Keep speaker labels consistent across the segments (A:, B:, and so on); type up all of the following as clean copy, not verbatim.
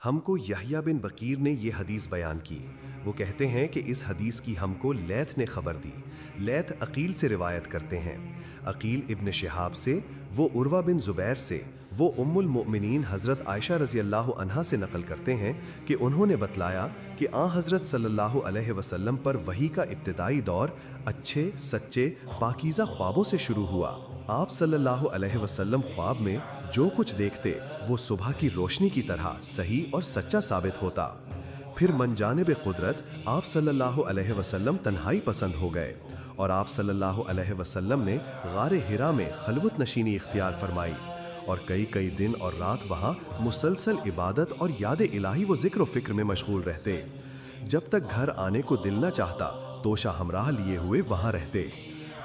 A: ہم کو یحییٰ بن بکیر نے یہ حدیث بیان کی۔ وہ کہتے ہیں کہ اس حدیث کی ہم کو لیث نے خبر دی۔ لیث عقیل سے روایت کرتے ہیں، عقیل ابن شہاب سے، وہ عروہ بن زبیر سے، وہ ام المؤمنین حضرت عائشہ رضی اللہ عنہا سے نقل کرتے ہیں کہ انہوں نے بتلایا کہ حضرت صلی اللہ علیہ وسلم پر وحی کا ابتدائی دور اچھے سچے پاکیزہ خوابوں سے شروع ہوا۔ آپ صلی اللہ علیہ وسلم خواب میں جو کچھ دیکھتے وہ صبح کی روشنی کی طرح صحیح اور سچا ثابت ہوتا۔ پھر من جانب قدرت آپ صلی اللہ علیہ وسلم تنہائی پسند ہو گئے اور آپ صلی اللہ علیہ وسلم نے غار حرا میں خلوت نشینی اختیار فرمائی اور کئی دن اور رات وہاں مسلسل عبادت اور یاد الہی و ذکر و فکر میں مشغول رہتے۔ جب تک گھر آنے کو دل نہ چاہتا توشہ ہمراہ لیے ہوئے وہاں رہتے۔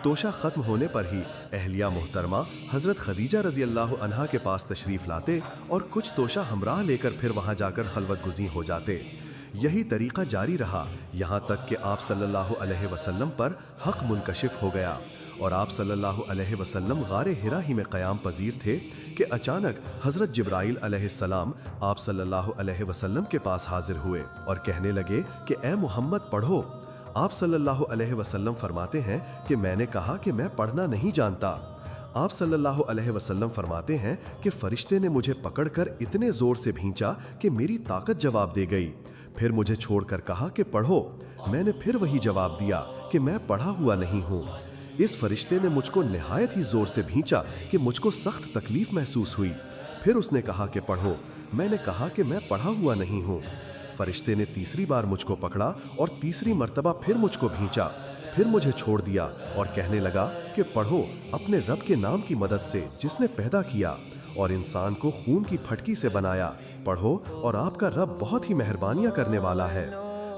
A: توشہ ختم ہونے پر ہی اہلیہ محترمہ حضرت خدیجہ رضی اللہ عنہا کے پاس تشریف لاتے اور کچھ توشہ ہمراہ لے کر پھر وہاں جا کر خلوت گزین ہو جاتے۔ یہی طریقہ جاری رہا یہاں تک کہ آپ صلی اللہ علیہ وسلم پر حق منکشف ہو گیا اور آپ صلی اللہ علیہ وسلم غار حرا ہی میں قیام پذیر تھے کہ اچانک حضرت جبرائیل علیہ السلام آپ صلی اللہ علیہ وسلم کے پاس حاضر ہوئے اور کہنے لگے کہ اے محمد پڑھو۔ آپ صلی اللہ علیہ وسلم فرماتے ہیں کہ میں نے کہا کہ میں پڑھنا نہیں جانتا۔ آپ صلی اللہ علیہ وسلم فرماتے ہیں کہ فرشتے نے مجھے پکڑ کر اتنے زور سے بھینچا کہ میری طاقت جواب دے گئی، پھر مجھے چھوڑ کر کہا کہ پڑھو۔ میں نے پھر وہی جواب دیا کہ میں پڑھا ہوا نہیں ہوں۔ اس فرشتے نے مجھ کو نہایت ہی زور سے بھینچا کہ مجھ کو سخت تکلیف محسوس ہوئی، پھر اس نے کہا کہ پڑھو۔ میں نے کہا کہ میں پڑھا ہوا نہیں ہوں۔ فرشتے نے تیسری بار مجھ کو پکڑا اور تیسری مرتبہ پھر مجھ کو بھینچا، پھر مجھے چھوڑ دیا اور کہنے لگا کہ پڑھو اپنے رب کے نام کی مدد سے جس نے پیدا کیا اور انسان کو خون کی پھٹکی سے بنایا، پڑھو اور آپ کا رب بہت ہی مہربانیاں کرنے والا ہے۔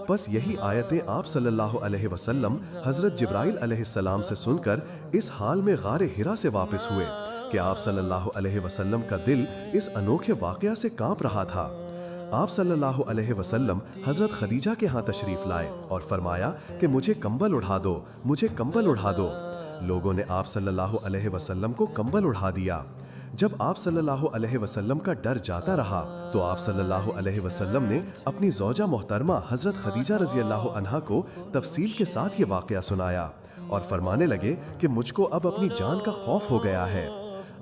A: بس یہی آیتیں آپ صلی اللہ علیہ وسلم حضرت جبرائیل علیہ السلام سے سن کر اس حال میں غار حرا سے واپس ہوئے کہ آپ صلی اللہ علیہ وسلم کا دل اس انوکھے واقعہ سے کانپ رہا تھا۔ آپ صلی اللہ علیہ وسلم حضرت خدیجہ کے ہاں تشریف لائے اور فرمایا کہ مجھے کمبل اڑھا دو، مجھے کمبل اڑھا دو۔ لوگوں نے آپ صلی اللہ علیہ وسلم کو کمبل اڑھا دیا۔ جب آپ صلی اللہ علیہ وسلم کا ڈر جاتا رہا تو آپ صلی اللہ علیہ وسلم نے اپنی زوجہ محترمہ حضرت خدیجہ رضی اللہ عنہا کو تفصیل کے ساتھ یہ واقعہ سنایا اور فرمانے لگے کہ مجھ کو اب اپنی جان کا خوف ہو گیا ہے۔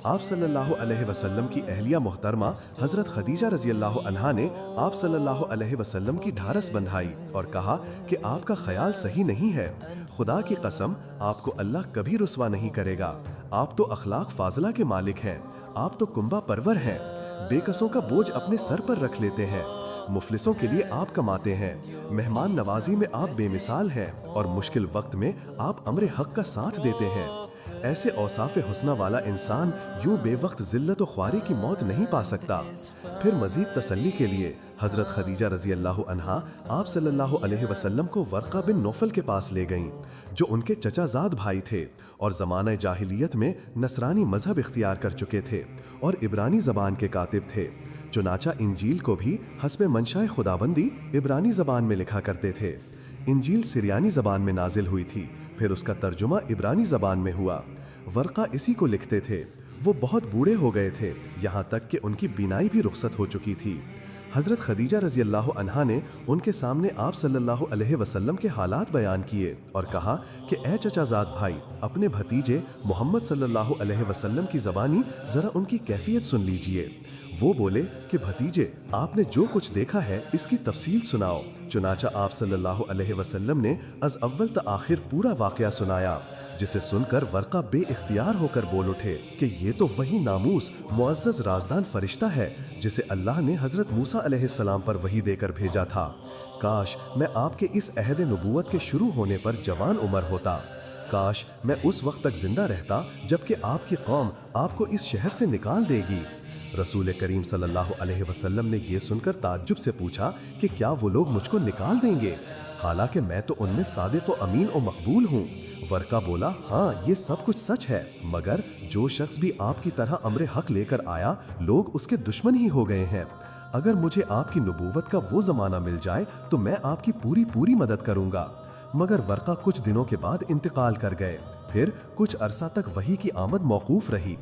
A: آپ صلی اللہ علیہ وسلم کی اہلیہ محترمہ حضرت خدیجہ رضی اللہ عنہا نے آپ صلی اللہ علیہ وسلم کی ڈھارس بندھائی اور کہا کہ آپ کا خیال صحیح نہیں ہے، خدا کی قسم آپ کو اللہ کبھی رسوا نہیں کرے گا۔ آپ تو اخلاق فاضلہ کے مالک ہیں، آپ تو کنبہ پرور ہیں، بے کسوں کا بوجھ اپنے سر پر رکھ لیتے ہیں، مفلسوں کے لیے آپ کماتے ہیں، مہمان نوازی میں آپ بے مثال ہیں اور مشکل وقت میں آپ امر حق کا ساتھ دیتے ہیں۔ ایسے اوصاف حسنہ والا انسان یوں بے وقت ذلت و خواری کی موت نہیں پا سکتا۔ پھر مزید تسلی کے لیے حضرت خدیجہ رضی اللہ عنہا آپ صلی اللہ علیہ وسلم کو ورقہ بن نوفل کے پاس لے گئیں جو ان کے چچا زاد بھائی تھے اور زمانہ جاہلیت میں نصرانی مذہب اختیار کر چکے تھے اور عبرانی زبان کے کاتب تھے۔ چنانچہ انجیل کو بھی حسب منشاء خداوندی عبرانی زبان میں لکھا کرتے تھے۔ انجیل سریانی زبان میں نازل ہوئی تھی، پھر اس کا ترجمہ عبرانی زبان میں ہوا۔ ورقہ اسی کو لکھتے تھے۔ وہ بہت بوڑھے ہو گئے تھے، یہاں تک کہ ان کی بینائی بھی رخصت ہو چکی تھی۔ حضرت خدیجہ رضی اللہ عنہا نے ان کے سامنے آپ صلی اللہ علیہ وسلم کے حالات بیان کیے اور کہا کہ اے چچا زاد بھائی، اپنے بھتیجے محمد صلی اللہ علیہ وسلم کی زبانی ذرا ان کی کیفیت سن لیجئے۔ وہ بولے کہ بھتیجے، آپ نے جو کچھ دیکھا ہے اس کی تفصیل سناؤ۔ چنانچہ آپ صلی اللہ علیہ وسلم نے از اول تا آخر پورا واقعہ سنایا، جسے سن کر ورقہ بے اختیار ہو کر بول اٹھے کہ یہ تو وہی ناموس معزز رازدان فرشتہ ہے جسے اللہ نے حضرت موسیٰ علیہ السلام پر وحی دے کر بھیجا تھا۔ کاش میں آپ کے اس عہد نبوت کے شروع ہونے پر جوان عمر ہوتا، کاش میں اس وقت تک زندہ رہتا جبکہ آپ کی قوم آپ کو اس شہر سے نکال دے گی۔ رسول کریم صلی اللہ علیہ وسلم نے یہ سن کر تعجب سے پوچھا کہ کیا وہ لوگ مجھ کو نکال دیں گے، حالانکہ میں تو ان میں صادق و امین و مقبول ہوں۔ ورقہ بولا ہاں یہ سب کچھ سچ ہے، مگر جو شخص بھی آپ کی طرح امر حق لے کر آیا لوگ اس کے دشمن ہی ہو گئے ہیں۔ اگر مجھے آپ کی نبوت کا وہ زمانہ مل جائے تو میں آپ کی پوری مدد کروں گا۔ مگر ورقہ کچھ دنوں کے بعد انتقال کر گئے، پھر کچھ عرصہ تک وحی کی آمد موقوف رہی۔